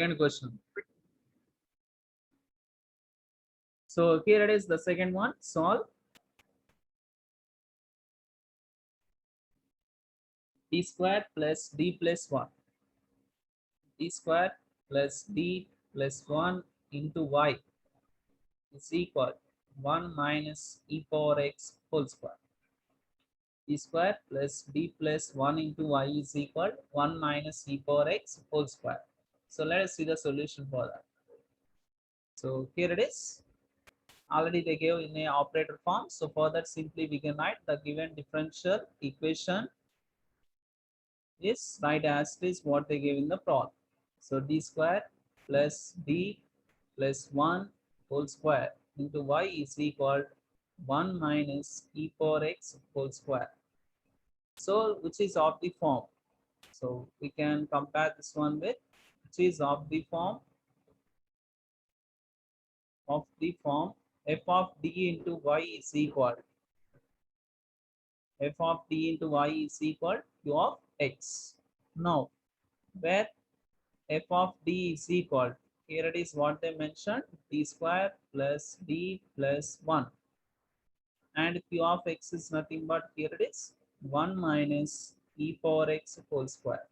Second question. So here it is, the second one. Solve d square plus d plus 1. D square plus d plus 1 into y is equal 1 minus e power x whole square. D square plus d plus 1 into y is equal 1 minus e power x whole square. So let us see the solution for that. So here it is. Already they gave in a operator form. So for that, simply we can write the given differential equation is right as it is what they gave in the problem. So d square plus d plus 1 whole square into y is equal 1 minus e power x whole square. So which is of the form. So we can compare this one with which is of the form f of d into y is equal f of d into y is equal q of x. Now where f of d is equal, here it is what they mentioned, d square plus d plus 1, and q of x is nothing but here it is 1 minus e power x whole square.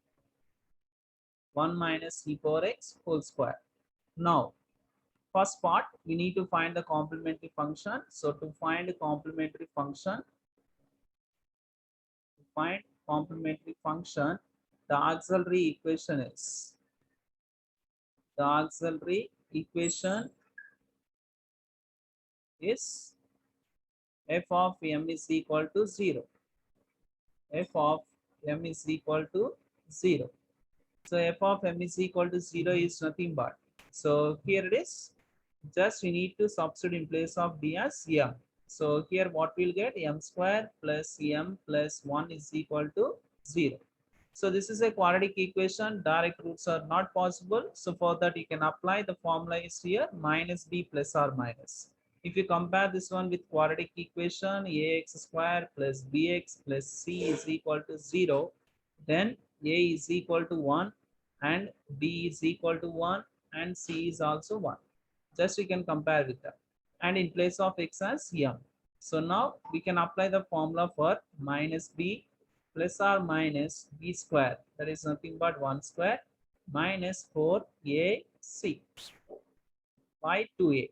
1 minus e power x whole square. Now first part, we need to find the complementary function. So to find a complementary function, the auxiliary equation is f of m is equal to 0. F of m is equal to 0. So f of m is equal to 0 is nothing but. So here it is. Just we need to substitute in place of d as m. So here what we'll get, m square plus m plus 1 is equal to 0. So this is a quadratic equation. Direct roots are not possible. So for that you can apply the formula is here minus b plus or minus. If you compare this one with quadratic equation, ax square plus bx plus c is equal to 0, then a is equal to 1 and b is equal to 1 and c is also 1. Just we can compare with that. And in place of x as m. So now we can apply the formula for minus b plus or minus b square, that is nothing but 1 square, minus 4ac by 2a.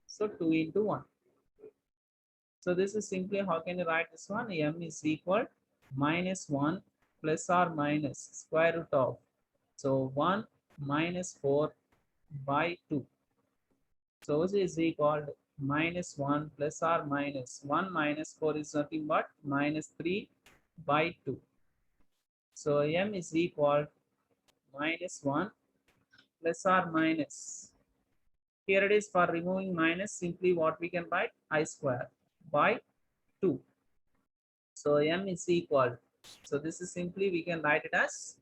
So 2 into 1. So this is simply, how can you write this one? M is equal minus 1 plus or minus square root of, so 1 minus 4 by 2. So which is equal to minus 1 plus or minus 1 minus 4 is nothing but minus 3 by 2. So m is equal minus 1 plus or minus. Here it is, for removing minus, simply what we can write, I square by 2. So m is equal. So this is simply, we can write it as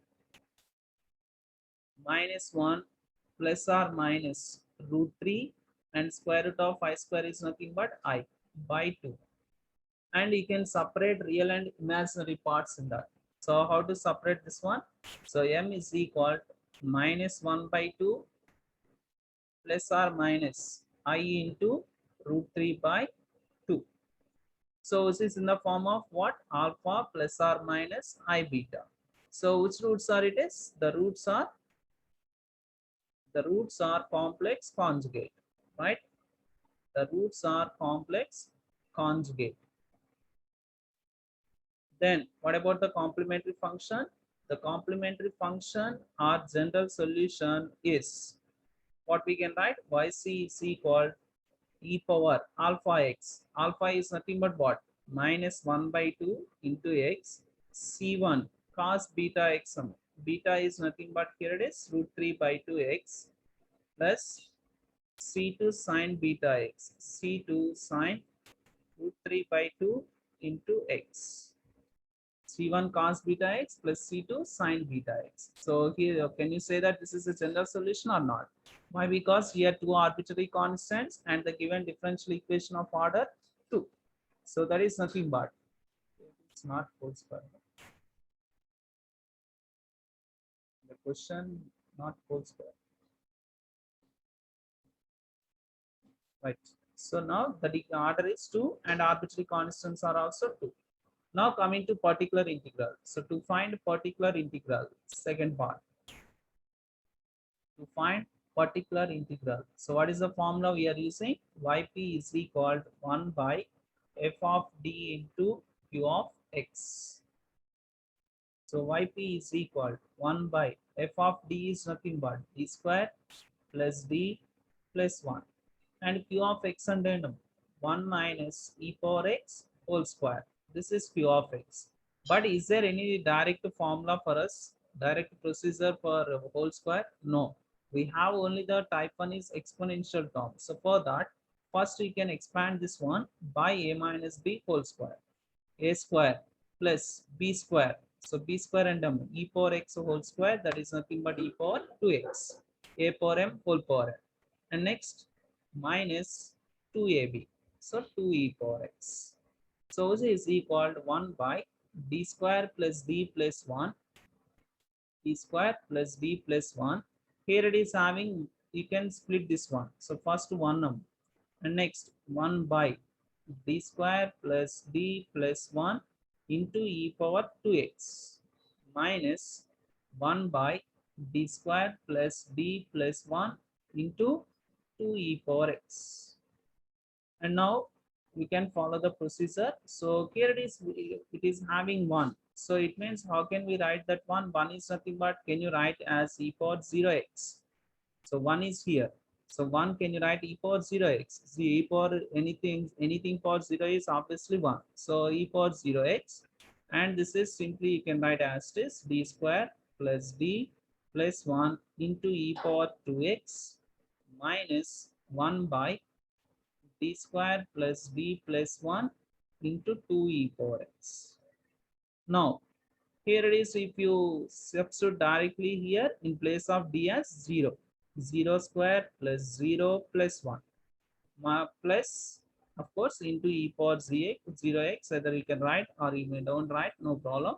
minus 1 plus or minus root 3 and square root of I square is nothing but I by 2. And you can separate real and imaginary parts in that. So how to separate this one? So m is equal minus 1 by 2 plus or minus I into root 3 by 2. So this is in the form of what? Alpha plus or minus I beta. So which roots are it is? The roots are complex conjugate, right? The roots are complex conjugate. Then what about the complementary function? The complementary function or general solution is what we can write, yc is equal e power alpha x. Alpha is nothing but what? Minus 1 by 2 into x c1 cos beta x. Beta is nothing but here it is root 3 by 2x plus c2 sine beta x. C2 sine root 3 by 2 into x. C1 cos beta x plus C2 sine beta x. So here, can you say that this is a general solution or not? Why? Because here two arbitrary constants and the given differential equation of order 2. So that is nothing but, it's not whole square. The question not whole square. right? So now the order is 2 and arbitrary constants are also 2. Now coming to particular integral. So to find particular integral, second part, to find particular integral. So what is the formula we are using? Yp is equal to 1 by f of d into q of x. So yp is equal to 1 by f of d is nothing but d square plus d plus 1. And q of x under 1 minus e power x whole square. This is q of x. But is there any direct formula for us? Direct procedure for whole square? No. We have only the type 1 is exponential term. So for that, first we can expand this one by a minus b whole square. A square plus b square. So b square and e power x whole square, that is nothing but e power 2x. A power m whole power n. And next minus 2ab. So 2e power x. So this is equal to 1 by d square plus d plus 1, d square plus d plus 1. Here it is having, you can split this one. So first one and next 1 by d square plus d plus 1 into e power 2x minus 1 by d square plus d plus 1 into 2e power x. And now we can follow the procedure. So here it is having 1. So it means how can we write that one? 1 is nothing but, can you write as e power 0x? So 1 is here. So 1 can you write e power 0x? See, e power anything power 0 is obviously 1. So e power 0x. And this is simply you can write as this d square plus d plus 1 into e power 2x minus 1 by d square plus d plus 1 into 2e power x. Now, here it is, if you substitute directly here in place of d as 0, 0 square plus 0 plus 1 plus, of course, into e power 0x, either you can write or you may don't write, no problem.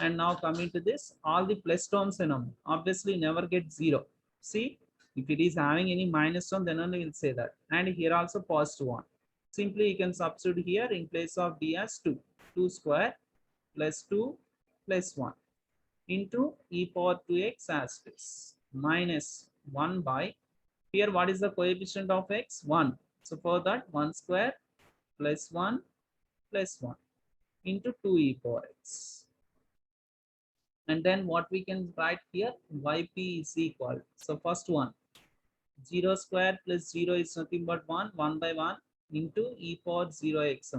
And now coming to this, all the plus terms obviously never get 0. See, if it is having any minus term, then only we'll say that. And here also positive 1. Simply you can substitute here in place of d as 2. 2 square plus 2 plus 1 into e power 2x as this minus 1 by, here what is the coefficient of x? 1. So for that 1 square plus 1 plus 1 into 2e power x. And then what we can write here, yp is equal. So first one, 0 square plus 0 is nothing but 1, 1 by 1 into e power 0x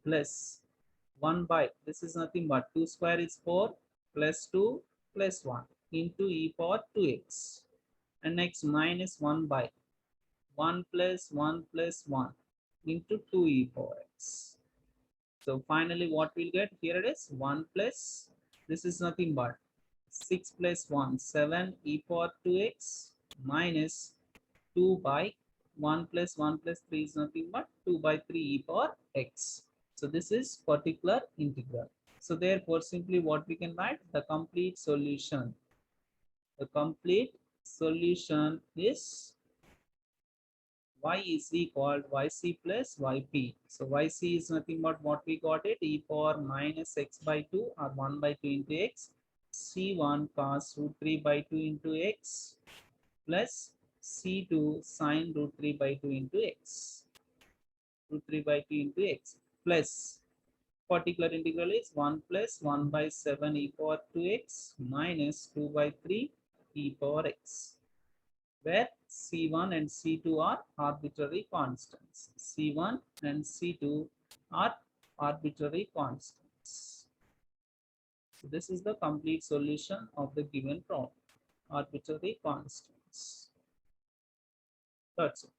plus 1 by, this is nothing but 2 square is 4 plus 2 plus 1 into e power 2x. And next minus 1 by 1 plus 1 plus 1 into 2e power x. So finally what we'll get here, it is 1 plus, this is nothing but 6 plus 1, 7 e power 2x minus 2 by 1 plus 1 plus 3 is nothing but 2 by 3 e power x. So this is particular integral. So therefore simply what we can write, the complete solution. The complete solution is y is equal to yc plus yp. So yc is nothing but what we got it, e power minus x by 2 or 1 by 2 into x, c1 cos root 3 by 2 into x plus c2 sine root 3 by 2 into x, root 3 by 2 into x plus particular integral is 1 plus 1 by 7 e power 2x minus 2 by 3 e power x, where C1 and C2 are arbitrary constants. C1 and C2 are arbitrary constants. So this is the complete solution of the given problem. Arbitrary constants. That's it.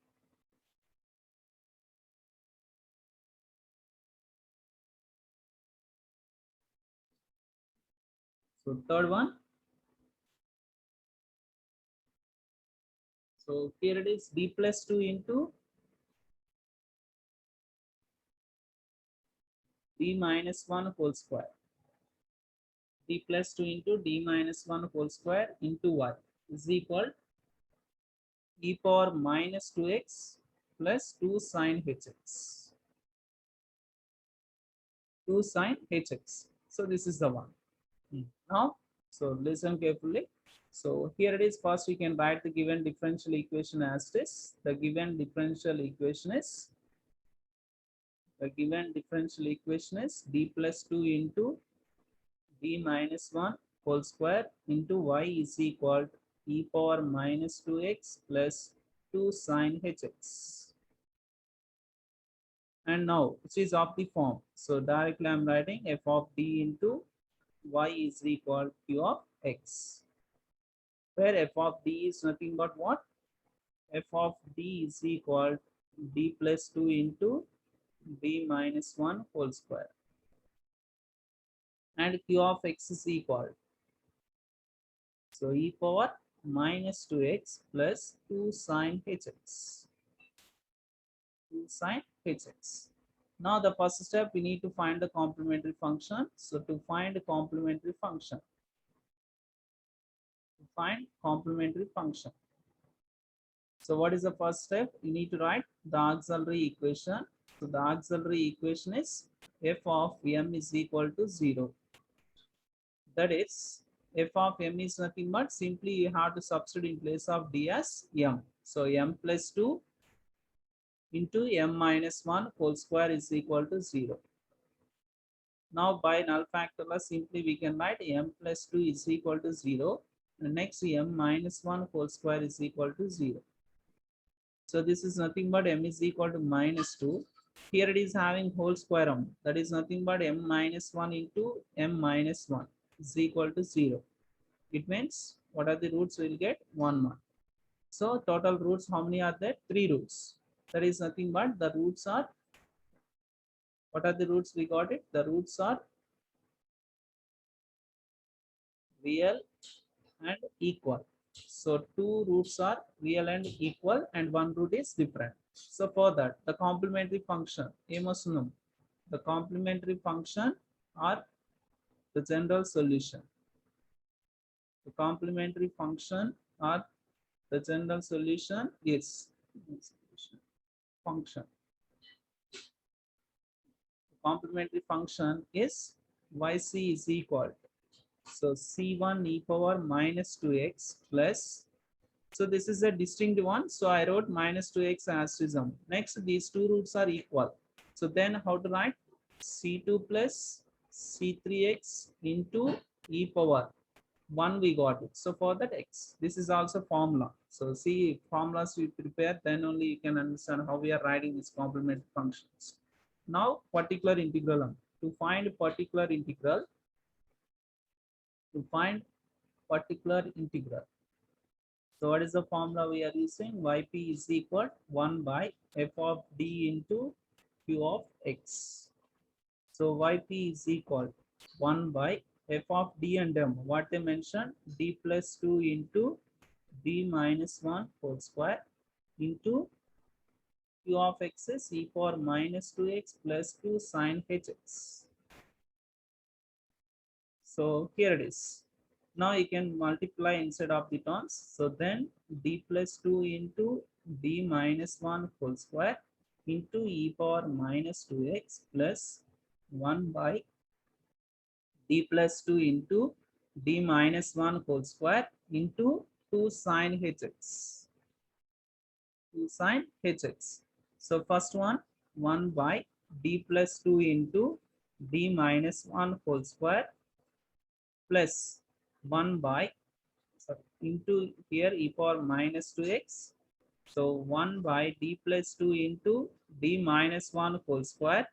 So third one. So here it is d plus 2 into d minus 1 whole square. D plus 2 into d minus 1 whole square into y is equal e power minus 2x plus 2 sine hx. 2 sine hx. So this is the one. Now, so listen carefully. So here it is. First, we can write the given differential equation as this. The given differential equation is d plus 2 into d minus 1 whole square into y is equal to e power minus 2x plus 2 sine hx. And now, which is of the form. So directly I'm writing f of d into y is equal to q of x, where f of d is nothing but what? F of d is equal to d plus 2 into d minus 1 whole square, and q of x is equal, so e power minus 2x plus 2 sine hx. 2 sine hx. Now the first step, we need to find the complementary function. So to find the complementary function, so what is the first step? You need to write the auxiliary equation. So the auxiliary equation is f of m is equal to 0. That is, f of m is nothing but simply you have to substitute in place of d as m. So m plus 2 into m minus 1 whole square is equal to 0. Now by null factor, simply we can write m plus 2 is equal to 0. And next m minus 1 whole square is equal to 0. So this is nothing but m is equal to minus 2. Here it is having whole square m. That is nothing but m minus 1 into m minus 1 is equal to 0. It means what are the roots we'll get? 1, 1. So total roots, how many are there? 3 roots. That is nothing but the roots are, what are the roots we got it? The roots are real and equal. So 2 roots are real and equal and 1 root is different. So for that, the complementary function, the complementary function or the general solution. The complementary function or the general solution is function. The complementary function is yc is equal to, so c1 e power minus 2x plus, so this is a distinct one, so I wrote minus 2x asterisk. Next, these two roots are equal. So then how to write? C2 plus C3x into e power 1 we got it. So for that x, this is also formula. So see, formulas we prepare, then only you can understand how we are writing these complementary functions. Now particular integral. To find particular integral, so what is the formula we are using? Yp is equal 1 by f of d into q of x. So yp is equal 1 by f of d and m. What they mentioned? D plus 2 into d minus 1 whole square into q of x is e power minus 2x plus 2 sine hx. So here it is. Now you can multiply instead of the terms. So then d plus 2 into d minus 1 whole square into e power minus 2x plus 1 by d plus 2 into d minus 1 whole square into 2 sine hx. 2 sine hx. So first one, 1 by d plus 2 into d minus 1 whole square plus 1 by, into here e power minus 2x. So 1 by d plus 2 into d minus 1 whole square.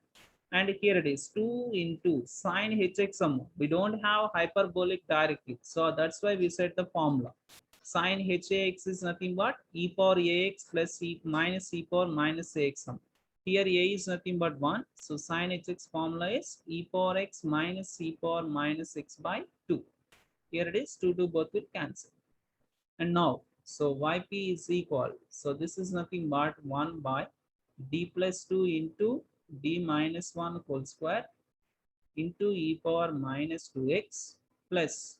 And here it is 2 into sine hx sum. We don't have hyperbolic directly. So that's why we set the formula. Sine hax is nothing but e power ax plus e minus e power minus ax sum. Here a is nothing but 1. So sine hx formula is e power x minus e power minus x by 2. Here it is 2 both will cancel. And now, so yp is equal. So this is nothing but 1 by d plus 2 into d minus 1 whole square into e power minus 2x plus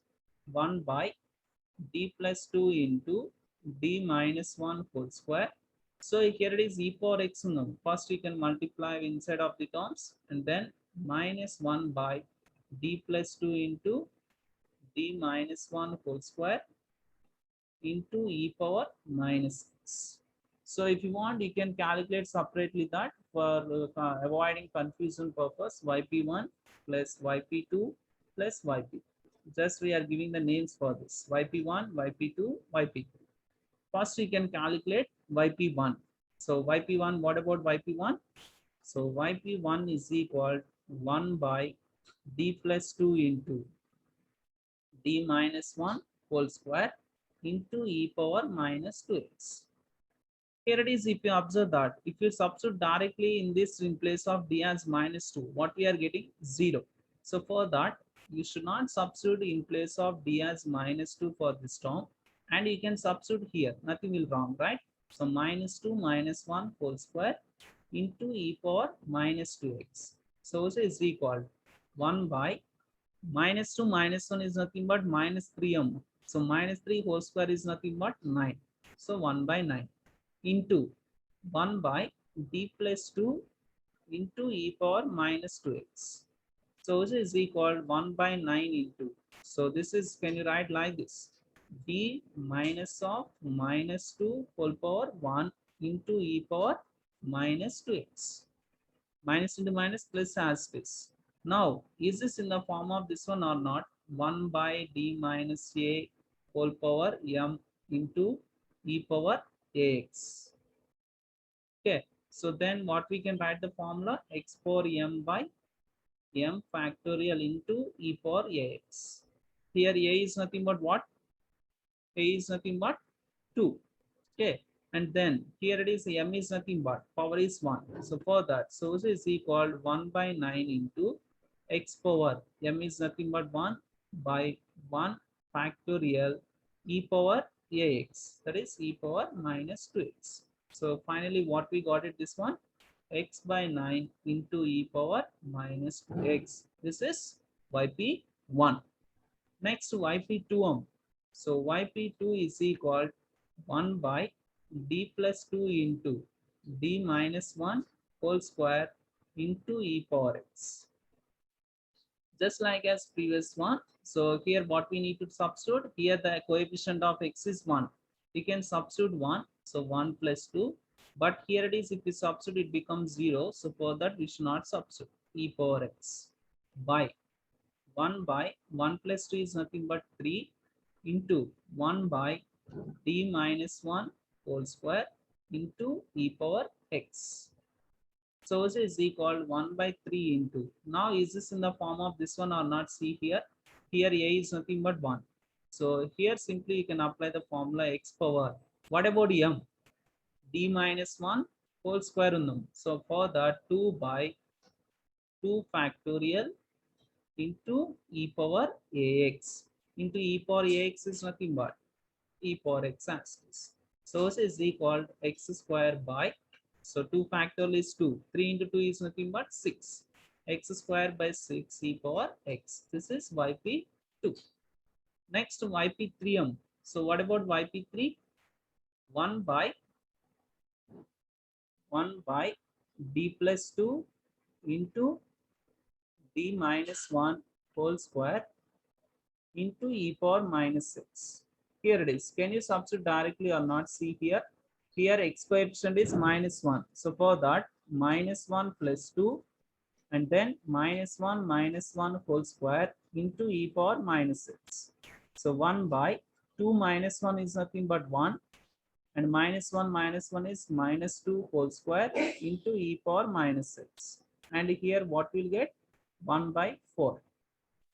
1 by d plus 2 into d minus 1 whole square So here it is e power x now. First you can multiply inside of the terms and then minus 1 by d plus 2 into d minus 1 whole square into e power minus 6. So if you want, you can calculate separately that for avoiding confusion purpose, yp1 plus yp2 plus yp. Just we are giving the names for this, yp1, yp2, yp3. First we can calculate yp1. So yp1, what about yp1? So yp1 is equal to 1 by d plus 2 into d minus 1 whole square into e power minus 2x. Here it is, if you observe that, if you substitute directly in this in place of d as minus 2, what we are getting? 0. So for that, you should not substitute in place of d as minus 2 for this term. And you can substitute here, nothing will wrong, right? So minus 2 minus 1 whole square into e power minus 2x. So it is equal to 1 by minus 2 minus 1 is nothing but minus 3m. So minus 3 whole square is nothing but 9. So 1 by 9 into 1 by d plus 2 into e power minus 2x. So this is equal 1 by 9 into. So this is, can you write like this? d minus of minus 2 whole power 1 into e power minus 2x. Minus into minus plus as this. Now, is this in the form of this one or not? 1 by d minus a whole power m into e power ax. Okay, so then what we can write the formula? X power m by m factorial into e power ax. Here a is nothing but what? A is nothing but 2. Okay, and then here it is m is nothing but power is 1. So for that, so this is equal 1 by 9 into x power m is nothing but 1 by 1 factorial e power ax, that is e power minus 2x. So finally what we got it, this one, x by 9 into e power minus 2x. This is yp1. Next yp2m. So yp2 is equal 1 by d plus 2 into d minus 1 whole square into e power x. Just like as previous one. So here what we need to substitute, here the coefficient of x is 1. We can substitute 1. So 1 plus 2. But here it is, if we substitute, it becomes 0. So for that, we should not substitute e power x by 1 by 1 plus 2 is nothing but 3 into 1 by d minus 1 whole square into e power x. So this is equal 1 by 3 into. Now is this in the form of this one or not? See here. Here a is nothing but 1. So here simply you can apply the formula x power. What about m? D minus 1 whole square unnum. So for that 2 by 2 factorial into e power ax. Into e power ax is nothing but e power x as this. So this is equal to x square by, so 2 factorial is 2. 3 into 2 is nothing but 6. X square by 6 e power x. This is yp2. Next yp3m. So what about yp3? 1 by d plus 2 into d minus 1 whole square into e power minus 6. Here it is. Can you substitute directly or not? See here. Here x coefficient is minus 1. So for that, minus 1 plus 2 and then minus 1 whole square into e power minus 6. So 1 by 2 minus 1 is nothing but 1 and minus 1 is minus 2 whole square into e power minus 6. And here what we'll get? 1 by 4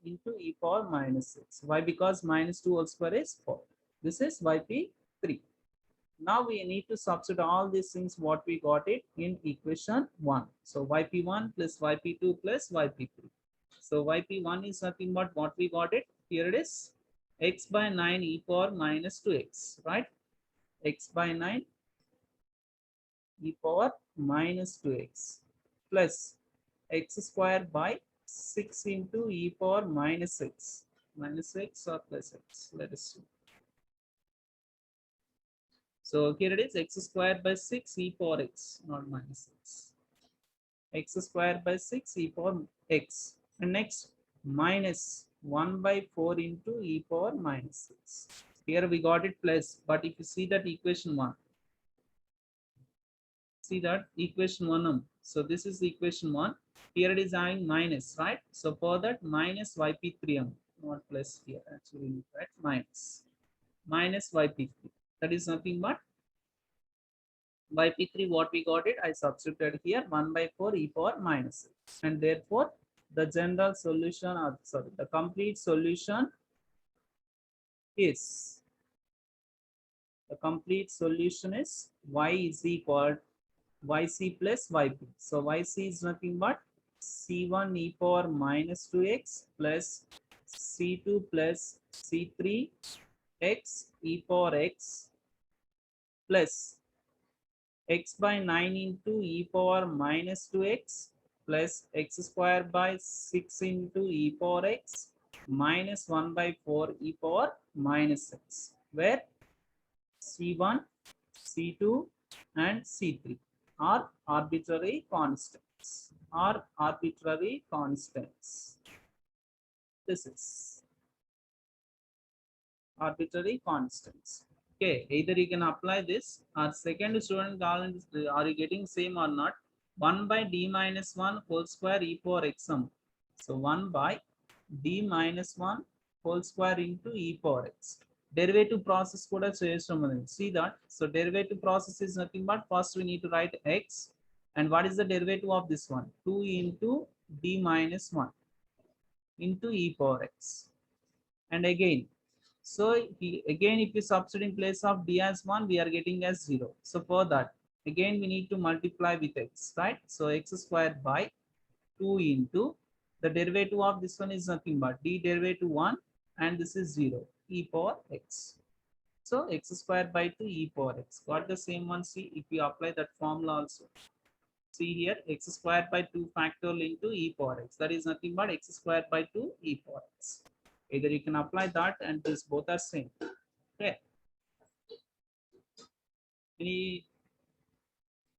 into e power minus 6. Why? Because minus 2 whole square is 4. This is yp3. Now we need to substitute all these things what we got it in equation 1. So yp1 plus yp2 plus yp3. So yp1 is nothing but what we got it. Here it is x by 9 e power minus 2x, right? X by 9 e power minus 2x plus x square by 6 into e power minus 6. Minus x or plus x. Let us see. So here it is x squared by 6 e power x, not minus 6. X squared by 6 e power x. And next minus 1 by 4 into e power minus 6. Here we got it plus, but if you see that equation 1, see that equation 1, so this is equation 1. Here it is having minus, right? So for that minus yp3m, not plus here, actually, right? Minus yp3. That is nothing but yp3. What we got it, I substituted here 1 by 4 e power minus 6. And therefore the general solution, or sorry, the complete solution is, the complete solution is y is equal yc plus yp. So yc is nothing but c1 e power minus 2x plus c2 plus c3 x e power x plus x by 9 into e power minus 2x plus x square by 6 into e power x minus 1 by 4 e power minus 6, where c1, c2 and c3 are arbitrary constants. This is arbitrary constants. Okay, either you can apply this, or second student, are you getting same or not? 1 by d minus 1 whole square e power x sum. So 1 by d minus 1 whole square into e power x. Derivative process kuda chestam. See that? So derivative process is nothing but first we need to write x. And what is the derivative of this one? 2 into d minus 1 into e power x. And again, so again, if you substitute in place of d as 1, we are getting as 0. So for that, again, we need to multiply with x, right? So x squared by 2 into the derivative of this one is nothing but d derivative 1, and this is 0, e power x. So x squared by 2 e power x. Got the same one? See, if you apply that formula also. See here, x squared by 2 factorial into e power x. That is nothing but x squared by 2 e power x. Either you can apply that, and this both are same. Okay. Any